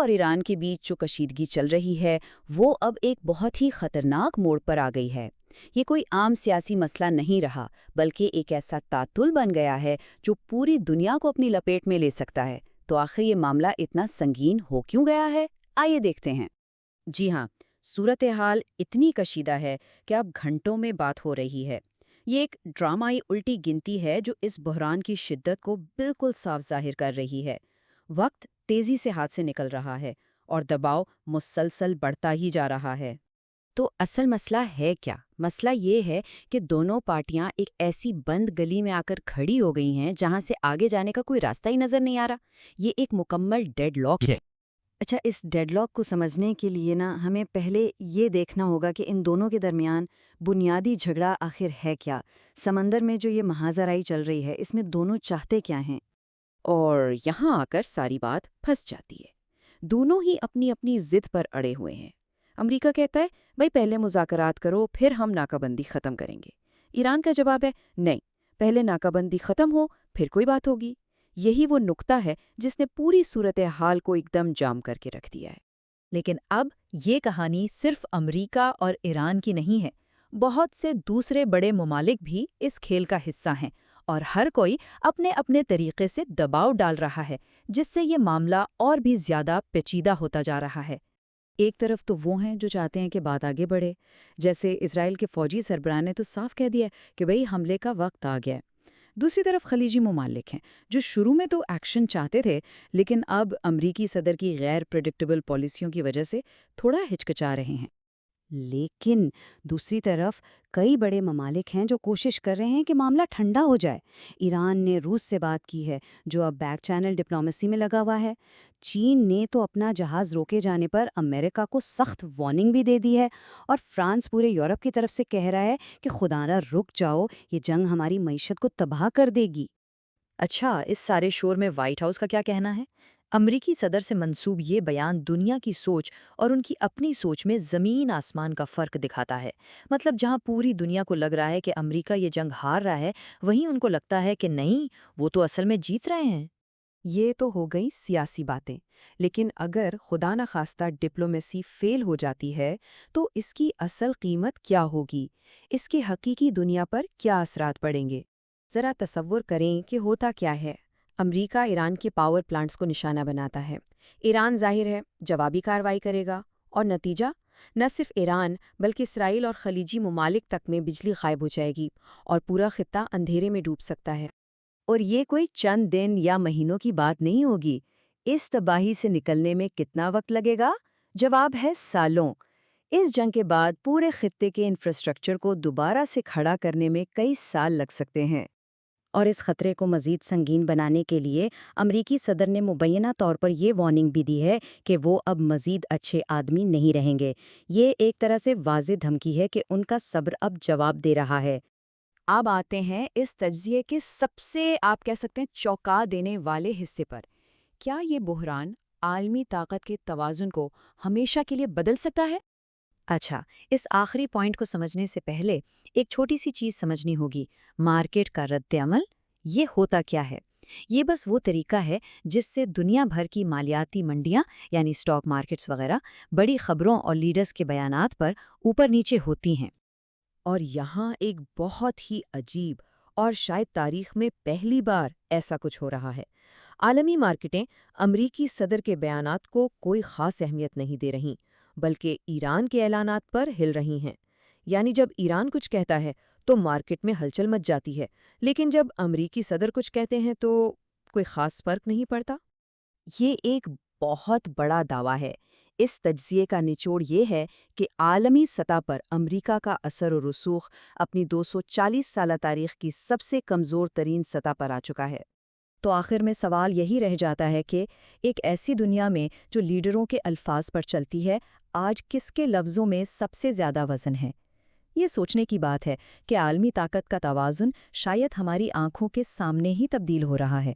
اور ایران کے بیچ جو کشیدگی چل رہی ہے وہ اب ایک بہت ہی خطرناک موڑ پر آ گئی ہے۔ یہ کوئی عام سیاسی مسئلہ نہیں رہا، بلکہ ایک ایسا تعطل بن گیا ہے جو پوری دنیا کو اپنی لپیٹ میں لے سکتا ہے۔ تو آخر یہ معاملہ اتنا سنگین ہو کیوں گیا ہے؟ آئیے دیکھتے ہیں۔ جی ہاں، صورتحال اتنی کشیدہ ہے کہ اب گھنٹوں میں بات ہو رہی ہے۔ یہ ایک ڈرامائی الٹی گنتی ہے جو اس بحران کی شدت کو بالکل صاف ظاہر کر رہی ہے۔ وقت تیزی سے ہاتھ سے نکل رہا ہے اور دباؤ مسلسل بڑھتا ہی جا رہا ہے۔ تو اصل مسئلہ ہے کیا؟ مسئلہ یہ ہے کہ دونوں پارٹیاں ایک ایسی بند گلی میں آ کر کھڑی ہو گئی ہیں جہاں سے آگے جانے کا کوئی راستہ ہی نظر نہیں آ رہا۔ یہ ایک مکمل ڈیڈ لاک ہے۔ اچھا، اس ڈیڈ لاک کو سمجھنے کے لیے ہمیں پہلے یہ دیکھنا ہوگا کہ ان دونوں کے درمیان بنیادی جھگڑا آخر ہے کیا۔ سمندر میں جو یہ مہاجرائی چل رہی ہے، اس میں دونوں چاہتے کیا ہیں؟ اور یہاں آ کر ساری بات پھنس جاتی ہے۔ دونوں ہی اپنی اپنی ضد پر اڑے ہوئے ہیں۔ امریکہ کہتا ہے بھائی پہلے مذاکرات کرو، پھر ہم ناکہ بندی ختم کریں گے۔ ایران کا جواب ہے نہیں، پہلے ناکہ بندی ختم ہو پھر کوئی بات ہوگی۔ یہی وہ نقطہ ہے جس نے پوری صورتحال کو ایک دم جام کر کے رکھ دیا ہے۔ لیکن اب یہ کہانی صرف امریکہ اور ایران کی نہیں ہے۔ بہت سے دوسرے بڑے ممالک بھی اس کھیل کا حصہ ہیں، اور ہر کوئی اپنے اپنے طریقے سے دباؤ ڈال رہا ہے، جس سے یہ معاملہ اور بھی زیادہ پیچیدہ ہوتا جا رہا ہے۔ ایک طرف تو وہ ہیں جو چاہتے ہیں کہ بات آگے بڑھے، جیسے اسرائیل کے فوجی سربراہ نے تو صاف کہہ دیا کہ بھئی حملے کا وقت آ گیا ہے۔ دوسری طرف خلیجی ممالک ہیں جو شروع میں تو ایکشن چاہتے تھے، لیکن اب امریکی صدر کی غیر پریڈکٹیبل پالیسیوں کی وجہ سے تھوڑا ہچکچا رہے ہیں۔ لیکن دوسری طرف کئی بڑے ممالک ہیں جو کوشش کر رہے ہیں کہ معاملہ ٹھنڈا ہو جائے۔ ایران نے روس سے بات کی ہے، جو اب بیک چینل ڈپلومیسی میں لگا ہوا ہے۔ چین نے تو اپنا جہاز روکے جانے پر امریکہ کو سخت وارننگ بھی دے دی ہے، اور فرانس پورے یورپ کی طرف سے کہہ رہا ہے کہ خدا نہ رک جاؤ، یہ جنگ ہماری معیشت کو تباہ کر دے گی۔ اچھا، اس سارے شور میں وائٹ ہاؤس کا کیا کہنا ہے؟ امریکی صدر سے منسوب یہ بیان دنیا کی سوچ اور ان کی اپنی سوچ میں زمین آسمان کا فرق دکھاتا ہے۔ مطلب جہاں پوری دنیا کو لگ رہا ہے کہ امریکہ یہ جنگ ہار رہا ہے، وہیں ان کو لگتا ہے کہ نہیں، وہ تو اصل میں جیت رہے ہیں۔ یہ تو ہو گئی سیاسی باتیں، لیکن اگر خدا نخواستہ ڈپلومیسی فیل ہو جاتی ہے تو اس کی اصل قیمت کیا ہوگی؟ اس کے حقیقی دنیا پر کیا اثرات پڑیں گے؟ ذرا تصور کریں کہ ہوتا کیا ہے۔ امریکہ ایران کے پاور پلانٹس کو نشانہ بناتا ہے۔ ایران ظاہر ہے جوابی کارروائی کرے گا، اور نتیجہ نہ صرف ایران بلکہ اسرائیل اور خلیجی ممالک تک میں بجلی غائب ہو جائے گی، اور پورا خطہ اندھیرے میں ڈوب سکتا ہے۔ اور یہ کوئی چند دن یا مہینوں کی بات نہیں ہوگی۔ اس تباہی سے نکلنے میں کتنا وقت لگے گا؟ جواب ہے سالوں۔ اس جنگ کے بعد پورے خطے کے انفراسٹرکچر کو دوبارہ سے کھڑا کرنے میں کئی سال لگ سکتے ہیں۔ اور اس خطرے کو مزید سنگین بنانے کے لیے امریکی صدر نے مبینہ طور پر یہ وارننگ بھی دی ہے کہ وہ اب مزید اچھے آدمی نہیں رہیں گے۔ یہ ایک طرح سے واضح دھمکی ہے کہ ان کا صبر اب جواب دے رہا ہے۔ اب آتے ہیں اس تجزیے کے سب سے آپ کہہ سکتے ہیں چونکا دینے والے حصے پر۔ کیا یہ بحران عالمی طاقت کے توازن کو ہمیشہ کے لیے بدل سکتا ہے؟ اچھا، اس آخری پوائنٹ کو سمجھنے سے پہلے ایک چھوٹی سی چیز سمجھنی ہوگی، مارکیٹ کا رد عمل۔ یہ ہوتا کیا ہے؟ یہ بس وہ طریقہ ہے جس سے دنیا بھر کی مالیاتی منڈیاں یعنی سٹاک مارکیٹس وغیرہ بڑی خبروں اور لیڈرز کے بیانات پر اوپر نیچے ہوتی ہیں۔ اور یہاں ایک بہت ہی عجیب اور شاید تاریخ میں پہلی بار ایسا کچھ ہو رہا ہے۔ عالمی مارکیٹیں امریکی صدر کے بیانات کو کوئی خاص اہمیت نہیں دے رہیں، بلکہ ایران کے اعلانات پر ہل رہی ہیں۔ یعنی جب ایران کچھ کہتا ہے تو مارکیٹ میں ہلچل مچ جاتی ہے، لیکن جب امریکی صدر کچھ کہتے ہیں تو کوئی خاص فرق نہیں پڑتا۔ یہ ایک بہت بڑا دعویٰ ہے۔ اس تجزیے کا نچوڑ یہ ہے کہ عالمی سطح پر امریکہ کا اثر و رسوخ اپنی 240 سالہ تاریخ کی سب سے کمزور ترین سطح پر آ چکا ہے۔ تو آخر میں سوال یہی رہ جاتا ہے کہ ایک ایسی دنیا میں جو لیڈروں کے الفاظ پر چلتی ہے، آج کس کے لفظوں میں سب سے زیادہ وزن ہے؟ یہ سوچنے کی بات ہے کہ عالمی طاقت کا توازن شاید ہماری آنکھوں کے سامنے ہی تبدیل ہو رہا ہے۔